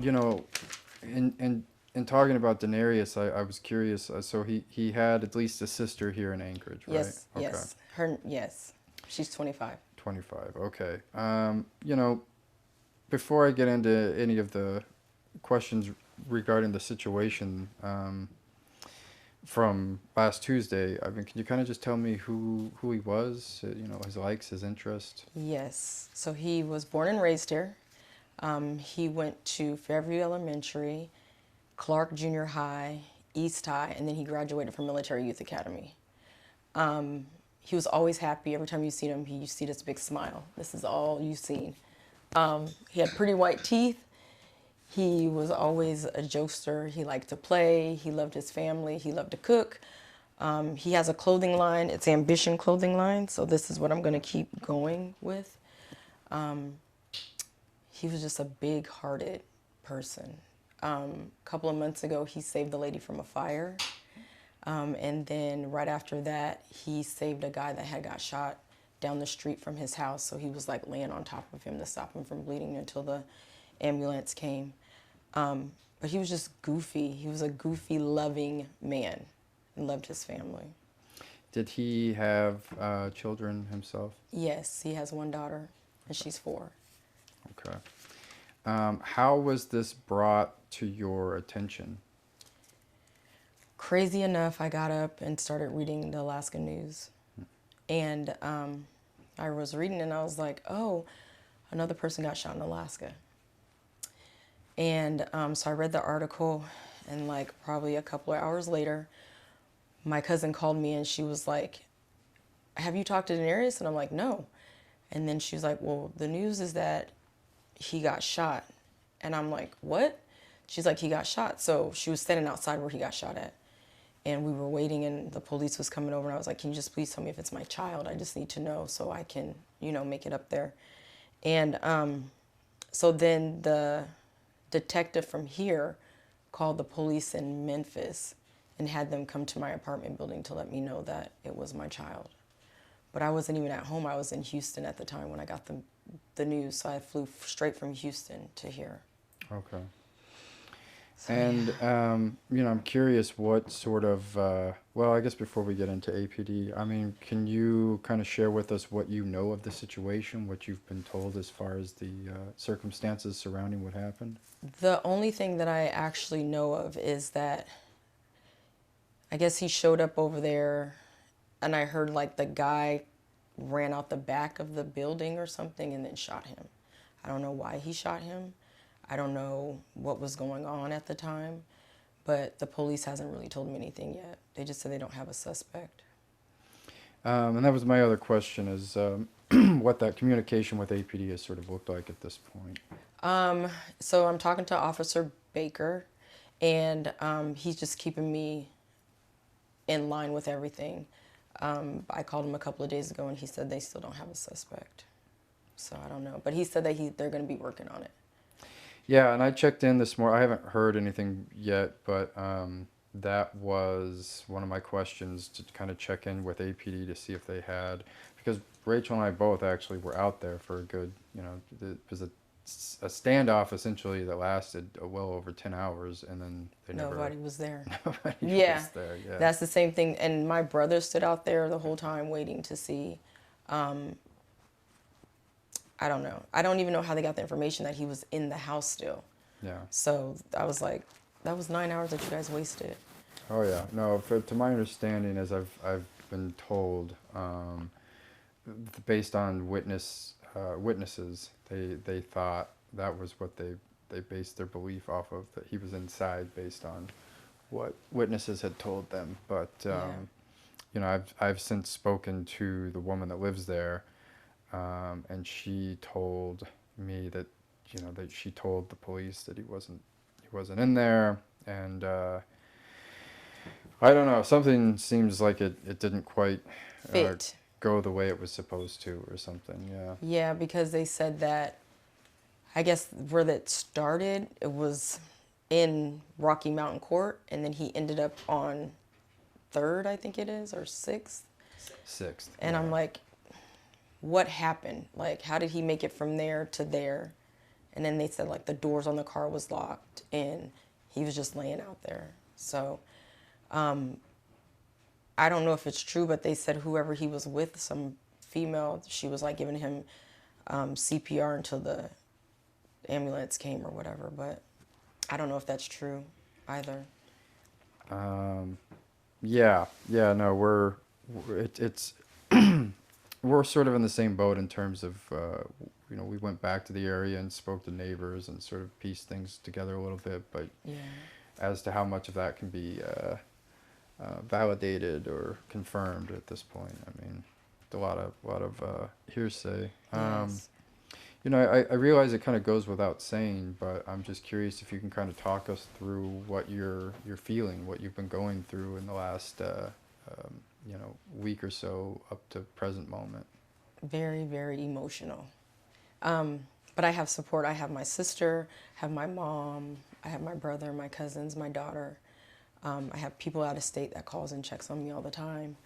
you know, in talking about Denaris, I was curious. So he had at least a sister here in Anchorage, right? Yes, Okay. yes. Yes. She's 25. 25. Okay. You know, before I get into any of the questions regarding the situation from last Tuesday, I mean, can you kind of just tell me who he was? You know, his likes, his interest. Yes. So he was born and raised here. He went to Fairview Elementary, Clark Junior High, East High, and then he graduated from Military Youth Academy. He was always happy. Every time you see him, you see this big smile. This is all you've seen. He had pretty white teeth. He was always a jokester. He liked to play. He loved his family. He loved to cook. He has a clothing line. It's Ambition clothing line. So this is what I'm going to keep going with. He was just a big-hearted person. A couple of months ago, he saved the lady from a fire. And then right after that, he saved a guy that had got shot down the street from his house. So he was like laying on top of him to stop him from bleeding until the ambulance came. But he was just goofy. He was a goofy, loving man and loved his family. Did he have children himself? Yes, he has one daughter, and she's 4. Okay. How was this brought to your attention? Crazy enough, I got up and started reading the Alaska news. And I was reading and I was like, oh, another person got shot in Alaska. And so I read the article, and like probably a couple of hours later, my cousin called me and she was like, have you talked to Denaris? And I'm like, no. And then she was like, well, the news is that he got shot. And I'm like, what? She's like, he got shot. So she was standing outside where he got shot at. And we were waiting and the police was coming over and I was like, can you just please tell me if it's my child? I just need to know so I can, make it up there. And so then the detective from here called the police in Memphis and had them come to my apartment building to let me know that it was my child. But I wasn't even at home. I was in Houston at the time when I got the news. So I flew straight from Houston to here. Okay. So, And, yeah. I'm curious what sort of, well, I guess before we get into APD, I mean, can you kind of share with us what you know of the situation, what you've been told as far as the circumstances surrounding what happened? The only thing that I actually know of is that I guess he showed up over there and I heard like the guy ran out the back of the building or something and then shot him. I don't know why he shot him. I don't know what was going on at the time, but the police hasn't really told me anything yet. They just said they don't have a suspect. And that was my other question is what that communication with APD has sort of looked like at this point. So I'm talking to Officer Baker, and he's just keeping me in line with everything. I called him a couple of days ago, and he said they still don't have a suspect. So I don't know. But he said that they're going to be working on it. Yeah, and I checked in this morning. I haven't heard anything yet, but that was one of my questions to kind of check in with APD to see if they had, because Rachel and I both actually were out there for a good, it was a standoff essentially that lasted well over 10 hours, and then they Nobody was there. nobody Yeah, was there. Yeah, that's the same thing. And my brother stood out there the whole time waiting to see. I don't know. I don't even know how they got the information that he was in the house still. yeah. So I was like, that was 9 hours that you guys wasted. Oh yeah, no. To my understanding, as I've been told, based on witnesses, they thought that was what they based their belief off of, that he was inside based on what witnesses had told them. But I've since spoken to the woman that lives there, and she told me that that she told the police that he wasn't in there, and I don't know, something seems like it didn't quite Fit. go the way it was supposed to or something. Yeah. Yeah, because they said that, I guess where that started, it was in Rocky Mountain Court, and then he ended up on 3rd, I think it is, or 6th. 6th. And yeah. I'm like, what happened? Like, how did he make it from there to there? And then they said like the doors on the car was locked and he was just laying out there. So I don't know if it's true, but they said whoever he was with, some female, she was like giving him CPR until the ambulance came or whatever. But I don't know if that's true either. Yeah, yeah, no, it's we're sort of in the same boat in terms of, we went back to the area and spoke to neighbors and sort of pieced things together a little bit, but Yeah. as to how much of that can be validated or confirmed at this point, I mean, a lot of hearsay. Yes. I realize it kind of goes without saying, but I'm just curious if you can kind of talk us through what you're feeling, what you've been going through in the last, week or so up to present moment. Very, very emotional. But I have support. I have my sister, I have my mom, I have my brother, my cousins, my daughter. I have people out of state that calls and checks on me all the time.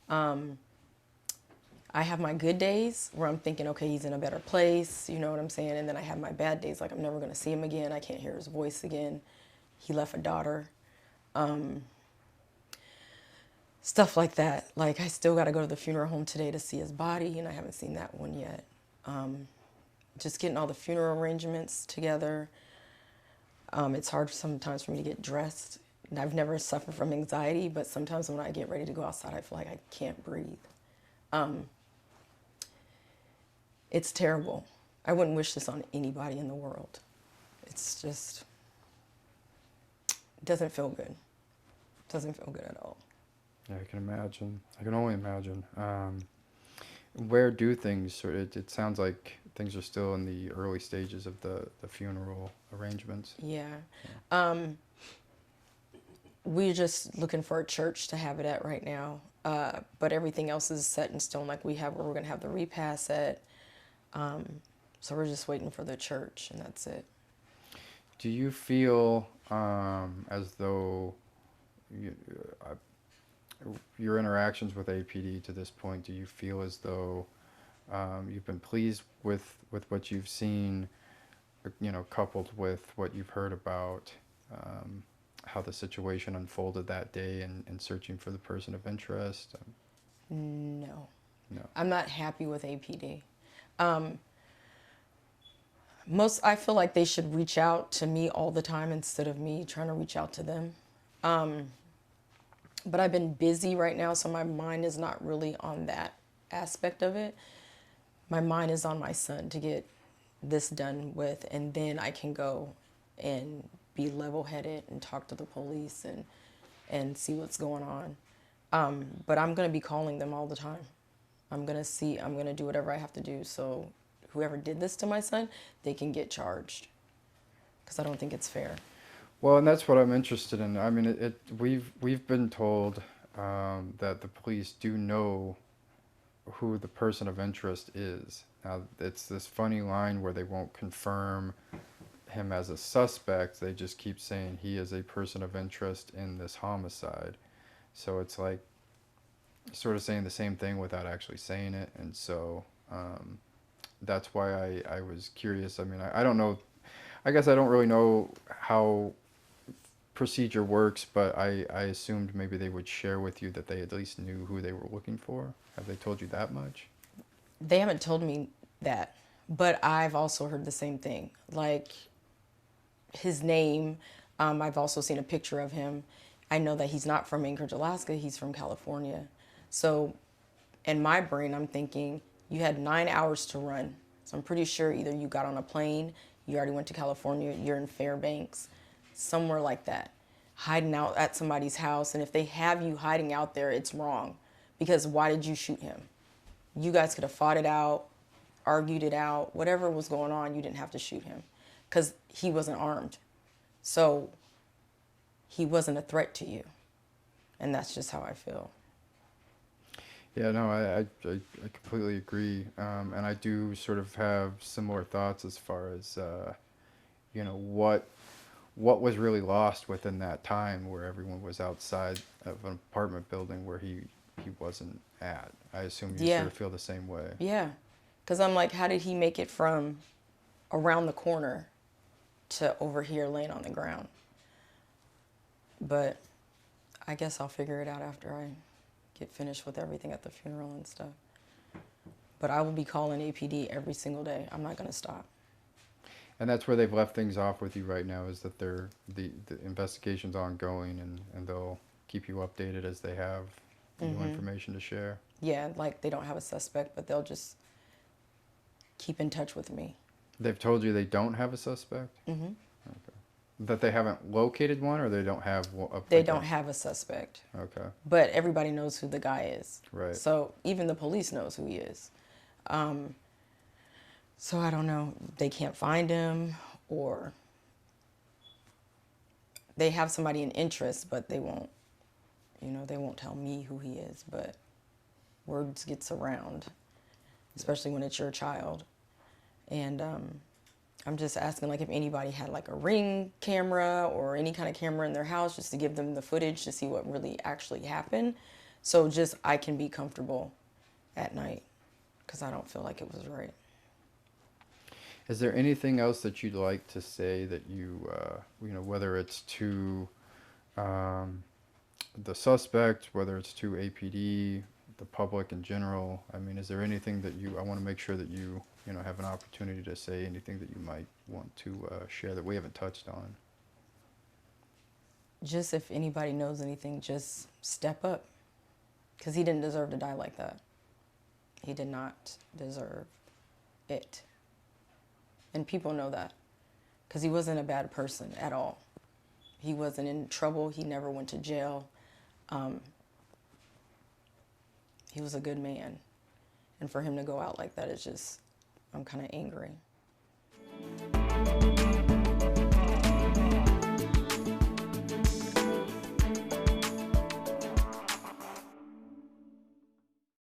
I have my good days where I'm thinking, okay, he's in a better place, you know what I'm saying? And then I have my bad days, like I'm never going to see him again. I can't hear his voice again. He left a daughter. Stuff like that. Like I still got to go to the funeral home today to see his body, and I haven't seen that one yet. Just getting all the funeral arrangements together. It's hard sometimes for me to get dressed. And I've never suffered from anxiety, but sometimes when I get ready to go outside, I feel like I can't breathe. It's terrible. I wouldn't wish this on anybody in the world. It's just, it doesn't feel good. It doesn't feel good at all. Yeah, I can imagine. I can only imagine. Where do things, it sounds like things are still in the early stages of the funeral arrangements. Yeah. We're just looking for a church to have it at right now. But everything else is set in stone. Like we have where we're going to have the repast at. So we're just waiting for the church, and that's it. Do you feel as though your interactions with APD to this point, do you feel as though you've been pleased with what you've seen, coupled with what you've heard about how the situation unfolded that day and searching for the person of interest? No. No. I'm not happy with APD. I feel like they should reach out to me all the time instead of me trying to reach out to them. But I've been busy right now, so my mind is not really on that aspect of it. My mind is on my son to get this done with, and then I can go and be level-headed and talk to the police and see what's going on. But I'm going to be calling them all the time. I'm going to do whatever I have to do so whoever did this to my son, they can get charged. Because I don't think it's fair. Well, and that's what I'm interested in. I mean, we've been told that the police do know who the person of interest is. Now, it's this funny line where they won't confirm him as a suspect. They just keep saying he is a person of interest in this homicide. So it's like sort of saying the same thing without actually saying it. And so that's why I was curious. I mean, I don't know. I guess I don't really know how procedure works, but I assumed maybe they would share with you that they at least knew who they were looking for. Have they told you that much? They haven't told me that, but I've also heard the same thing. Like his name, I've also seen a picture of him. I know that he's not from Anchorage, Alaska. He's from California. So in my brain, I'm thinking you had 9 hours to run. So I'm pretty sure either you got on a plane, you already went to California, you're in Fairbanks, somewhere like that, hiding out at somebody's house. And if they have you hiding out there, it's wrong. Because why did you shoot him? You guys could have fought it out, argued it out, whatever was going on, you didn't have to shoot him. Because he wasn't armed. So he wasn't a threat to you. And that's just how I feel. Yeah, no, I completely agree. And I do sort of have similar thoughts as far as, what was really lost within that time where everyone was outside of an apartment building where he wasn't at. I assume you sort of feel the same way. Yeah. Because I'm like, how did he make it from around the corner to over here laying on the ground. But I guess I'll figure it out after I get finished with everything at the funeral and stuff. But I will be calling APD every single day. I'm not going to stop. And that's where they've left things off with you right now, is that the investigation's ongoing, and they'll keep you updated as they have new information to share. Yeah, like they don't have a suspect, but they'll just keep in touch with me. They've told you they don't have a suspect? Mm-hmm. Okay. That they haven't located one, or they don't have a... They don't have a suspect. Okay. But everybody knows who the guy is. Right. So even the police knows who he is. So I don't know. They can't find him, or they have somebody in interest, but they won't, they won't tell me who he is. But words gets around, especially when it's your child. And I'm just asking, like, if anybody had like a Ring camera or any kind of camera in their house, just to give them the footage to see what really actually happened. So just I can be comfortable at night, because I don't feel like it was right. Is there anything else that you'd like to say that whether it's to the suspect, whether it's to APD, the public in general? I mean, is there anything that I want to make sure that you have an opportunity to say anything that you might want to share that we haven't touched on? Just if anybody knows anything, just step up, because he didn't deserve to die like that. He did not deserve it. And people know that, because he wasn't a bad person at all. He wasn't in trouble. He never went to jail. He was a good man. And for him to go out like that is just, I'm kind of angry.